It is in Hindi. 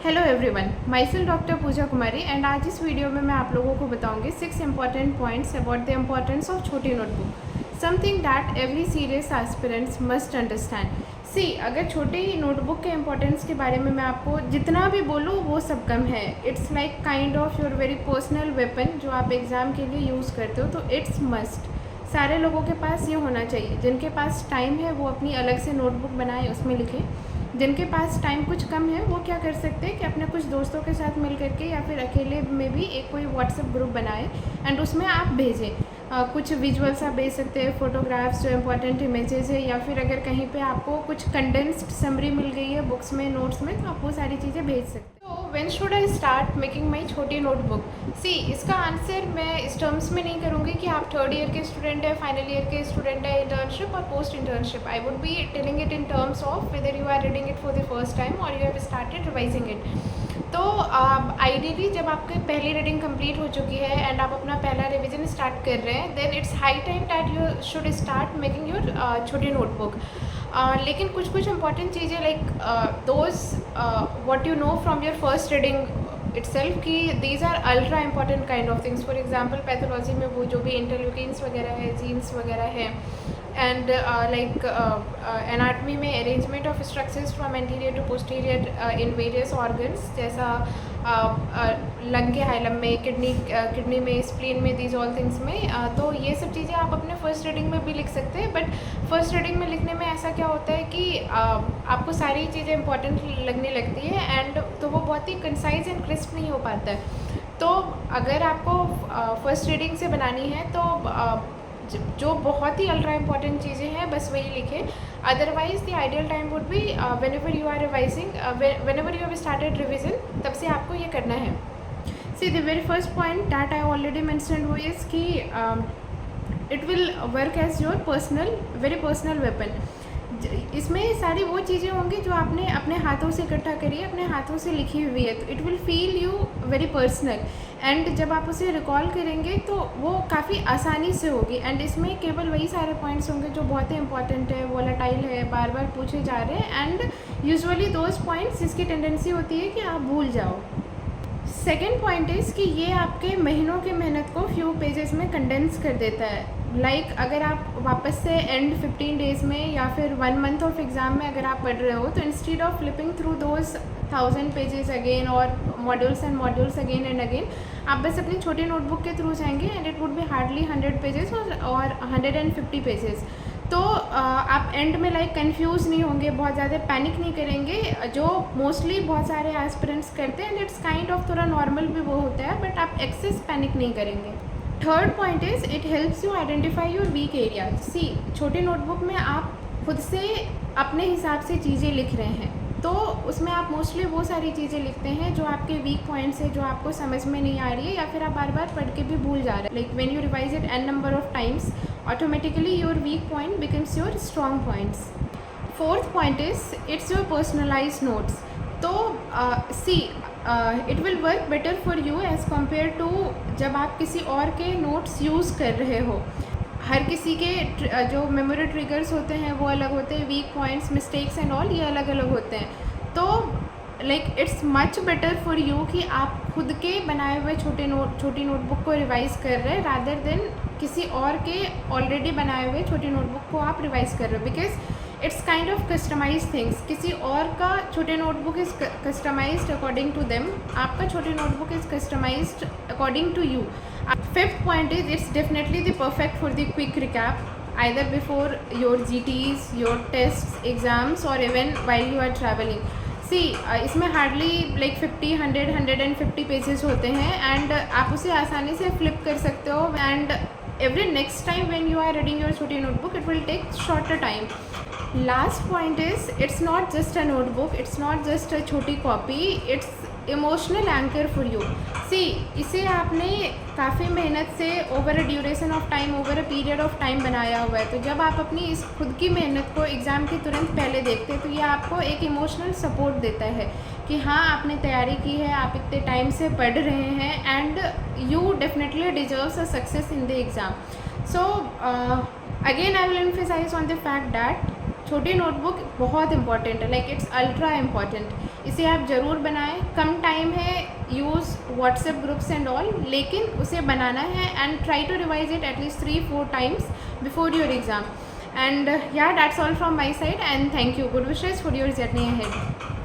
Hello everyone, my self doctor Pooja Kumari and आज इस वीडियो में मैं आप लोगों को बताऊंगी 6 important points about the importance of छोटी notebook, something that every serious aspirants must understand. See, अगर छोटी नोटबुक के इम्पोर्टेंस के बारे में मैं आपको जितना भी बोलूँ वो सब कम है। It's like kind of your very personal weapon जो आप एग्ज़ाम के लिए यूज़ करते हो, तो इट्स मस्ट सारे लोगों के पास ये होना चाहिए। जिनके पास टाइम है वो अपनी अलग से नोटबुक बनाए, उसमें लिखें। जिनके पास टाइम कुछ कम है वो क्या कर सकते हैं कि अपने कुछ दोस्तों के साथ मिल करके या फिर अकेले में भी एक कोई व्हाट्सएप ग्रुप बनाए एंड उसमें आप भेजें। कुछ विजुअल्स आप भेज सकते हैं, फ़ोटोग्राफ्स जो इंपॉर्टेंट इमेजेस है, या फिर अगर कहीं पे आपको कुछ कंडेंस्ड समरी मिल गई है बुक्स में, नोट्स में, तो आप वो सारी चीज़ें भेज सकते हैं। तो when should I start making my छोटी नोटबुक? सी, इसका आंसर मैं इस टर्म्स में नहीं करूँगी कि आप थर्ड ईयर के स्टूडेंट है, फाइनल ईयर के स्टूडेंट है, इंटर्नशिप और post internship. I would be telling it in terms of whether you are reading it for the first time और you have started revising it. तो आइडियली जब आपकी पहली रीडिंग कंप्लीट हो चुकी है एंड आप अपना पहला रिवीजन स्टार्ट कर रहे हैं, then it's high time that you should start making your छोटी नोटबुक। लेकिन कुछ कुछ इंपॉर्टेंट चीज़ें like those what you know from your first reading itself कि these are ultra important kind of things. For example pathology में वो जो भी इंटरल्यूकिन्स वगैरह है, जीन्स वगैरह है, एंड लाइक एनाटमी में arrangement of structures from anterior to posterior in various organs, जैसा लंग के हाइलम में, किडनी में, स्प्लीन में, दीज ऑल थिंग्स में। तो ये सब चीज़ें आप अपने फर्स्ट रीडिंग में भी लिख सकते हैं। बट फर्स्ट रीडिंग में लिखने में ऐसा क्या होता है कि आपको सारी चीज़ें इंपॉर्टेंट लगने लगती है एंड तो वो बहुत ही कंसाइज एंड क्रिस्प नहीं हो पाता है। तो अगर आपको फर्स्ट रीडिंग से बनानी है तो जो बहुत ही अल्ट्रा इंपॉर्टेंट चीज़ें हैं बस वही लिखें। Otherwise the ideal time would be whenever you are revising, whenever you have started revision, तब से आपको ये करना है। See, the very first point that I already mentioned वो इज़ कि it will work as your personal, very personal weapon. इसमें सारी वो चीज़ें होंगी जो आपने अपने हाथों से इकट्ठा करी है, अपने हाथों से लिखी हुई है, तो it will feel you very personal. And जब आप उसे रिकॉल करेंगे तो वो काफ़ी आसानी से होगी। एंड इसमें केवल वही सारे पॉइंट्स होंगे जो बहुत ही इंपॉर्टेंट है, वोलेटाइल है, बार बार पूछे जा रहे हैं, एंड यूजुअली दोज पॉइंट्स जिसकी टेंडेंसी होती है कि आप भूल जाओ। सेकेंड पॉइंट इज़ कि ये आपके महीनों की मेहनत को फ्यू पेजेस में कंडेंस कर देता है। लाइक अगर आप वापस से एंड 15 डेज़ में या फिर 1 मंथ ऑफ एग्ज़ाम में अगर आप पढ़ रहे हो, तो instead of flipping through those 1000 pages again और modules and modules again and again, आप बस अपनी छोटी नोटबुक के थ्रू जाएंगे and it would be hardly 100 pages और 150 पेजेस। तो आप एंड में लाइक कंफ्यूज नहीं होंगे, बहुत ज़्यादा पैनिक नहीं करेंगे, जो मोस्टली बहुत सारे एस्पिरेंट्स करते हैं। एंड इट्स काइंड ऑफ थोड़ा नॉर्मल भी वो होता है, बट आप एक्सेस पैनिक नहीं करेंगे। Third point is it helps you identify your weak area. See, छोटी नोटबुक में आप खुद से अपने हिसाब से चीज़ें लिख रहे हैं, तो उसमें आप मोस्टली वो सारी चीज़ें लिखते हैं जो आपके वीक पॉइंट्स है, जो आपको समझ में नहीं आ रही है या फिर आप बार बार पढ़ के भी भूल जा रहे हैं। Like when you revise it n number of times, automatically your weak point becomes your strong points. Fourth point is it's your personalise notes. तो see, it will work better for you as compare to जब आप किसी और के नोट्स यूज़ कर रहे हो। हर किसी के जो मेमोरी ट्रिगर्स होते हैं वो अलग होते हैं, weak points, mistakes and all ये अलग अलग होते हैं। तो like it's much better for you कि आप खुद के बनाए हुए छोटी नोटबुक को रिवाइज कर रहे हैं रादर देन किसी और के ऑलरेडी बनाए हुए छोटी नोटबुक को आप रिवाइज कर रहे हो, because it's kind of customise things. किसी और का छोटे notebook is customised according to them, आपका छोटी notebook is customised according to you. Fifth point is it's definitely the perfect for the quick recap, either before your GTs, your tests, exams, or even while you are traveling. See, इसमें हार्डली लाइक 50, 100, 150 पेजेस होते हैं एंड आप उसे आसानी से फ्लिप कर सकते हो। And every next time when you are reading your छोटी notebook, it will take shorter time. Last point is it's not just a notebook, it's not just a छोटी copy, it's emotional anchor for you. See, इसे आपने काफ़ी मेहनत से over a duration of time, over a period of time बनाया हुआ है। तो जब आप अपनी इस खुद की मेहनत को एग्ज़ाम के तुरंत पहले देखते हैं तो ये आपको एक इमोशनल सपोर्ट देता है कि हाँ, आपने तैयारी की है, आप इतने टाइम से पढ़ रहे हैं and you definitely deserves a success in the exam. So again I will emphasise on the fact that छोटी नोटबुक बहुत इंपॉर्टेंट है, लाइक इट्स अल्ट्रा इम्पॉर्टेंट। इसे आप ज़रूर बनाएं। कम टाइम है, use WhatsApp groups and all, लेकिन उसे बनाना है and try to revise it at least 3-4 times before your exam. And yeah, that's all from my side, and thank you. Good wishes for your journey ahead.